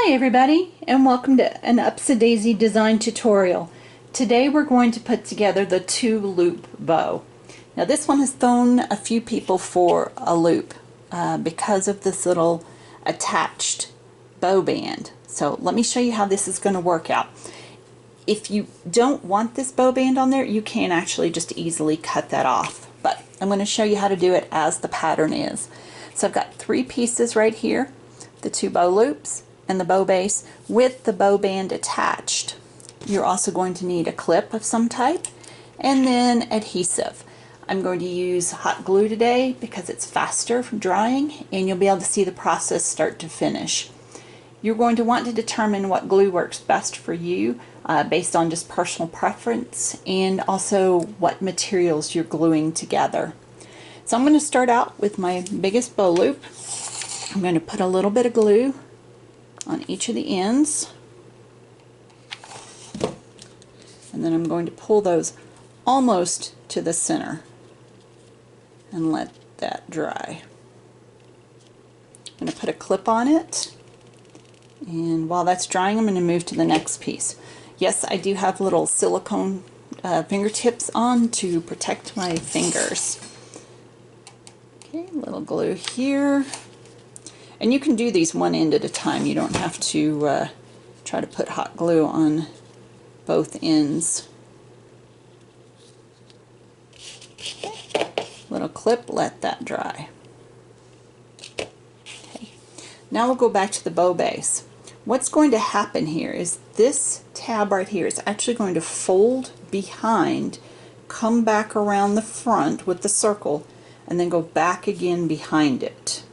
Hi everybody, and welcome to an Upsy-Daisy design tutorial. Today we're going to put together the two-loop bow. Now this one has thrown a few people for a loop because of this little attached bow band. So let me show you how this is going to work out. If you don't want this bow band on there, you can actually just easily cut that off. But I'm going to show you how to do it as the pattern is. So I've got three pieces right here, the two bow loops and the bow base with the bow band attached. You're also going to need a clip of some type and then adhesive. I'm going to use hot glue today because it's faster for drying and you'll be able to see the process start to finish. You're going to want to determine what glue works best for you based on just personal preference and also what materials you're gluing together. So I'm going to start out with my biggest bow loop. I'm going to put a little bit of glue on each of the ends, and then I'm going to pull those almost to the center and let that dry. I'm going to put a clip on it, and while that's drying I'm going to move to the next piece. Yes, I do have little silicone fingertips on to protect my fingers. Okay, little glue here. And you can do these one end at a time. You don't have to try to put hot glue on both ends. Okay. Little clip, let that dry. Okay. Now we'll go back to the bow base. What's going to happen here is this tab right here is actually going to fold behind, come back around the front with the circle, and then go back again behind it.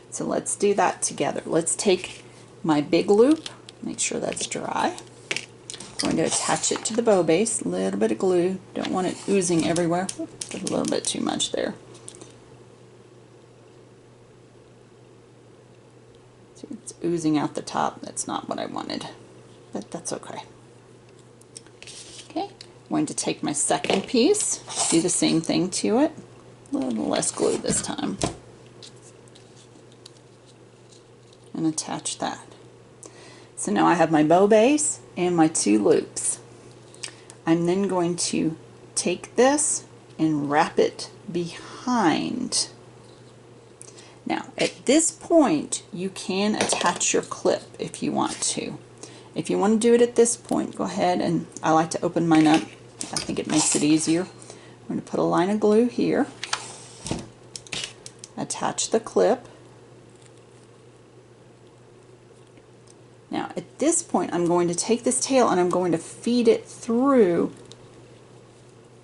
So let's do that together. Let's take my big loop, make sure that's dry. I'm going to attach it to the bow base, a little bit of glue, don't want it oozing everywhere. Oops, a little bit too much there. See, it's oozing out the top, that's not what I wanted, but that's okay. Okay, I'm going to take my second piece, do the same thing to it, a little less glue this time, and attach that. So now I have my bow base and my two loops. I'm then going to take this and wrap it behind. Now at this point you can attach your clip if you want to. If you want to do it at this point, go ahead, and I like to open mine up. I think it makes it easier. I'm going to put a line of glue here, attach the clip. Now at this point I'm going to take this tail and I'm going to feed it through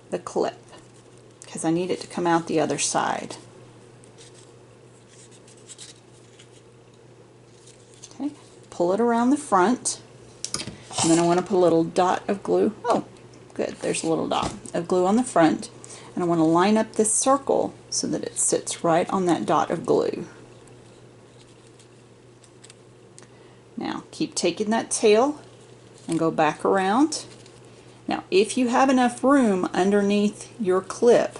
the clip because I need it to come out the other side. Okay, pull it around the front, and then I want to put a little dot of glue. Oh good, there's a little dot of glue on the front, and I want to line up this circle so that it sits right on that dot of glue. Now keep taking that tail and go back around. Now if you have enough room underneath your clip,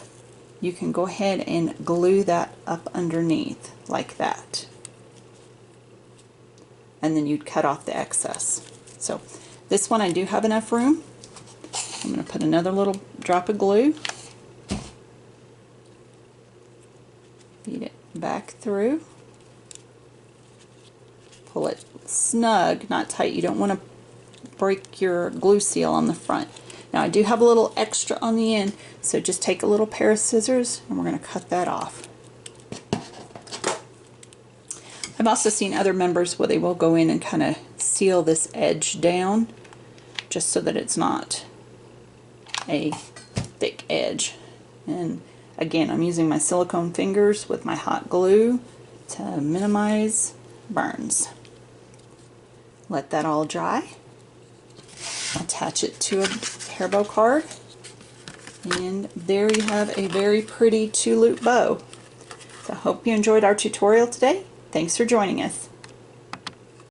you can go ahead and glue that up underneath like that. And then you'd cut off the excess. So this one I do have enough room. I'm going to put another little drop of glue. Feed it back through. Pull it snug, not tight. You don't want to break your glue seal on the front. Now I do have a little extra on the end, so just take a little pair of scissors and we're going to cut that off. I've also seen other members where they will go in and kind of seal this edge down just so that it's not a thick edge. And again, I'm using my silicone fingers with my hot glue to minimize burns. Let that all dry. Attach it to a hair bow card, and there you have a very pretty two-loop bow. So I hope you enjoyed our tutorial today. Thanks for joining us.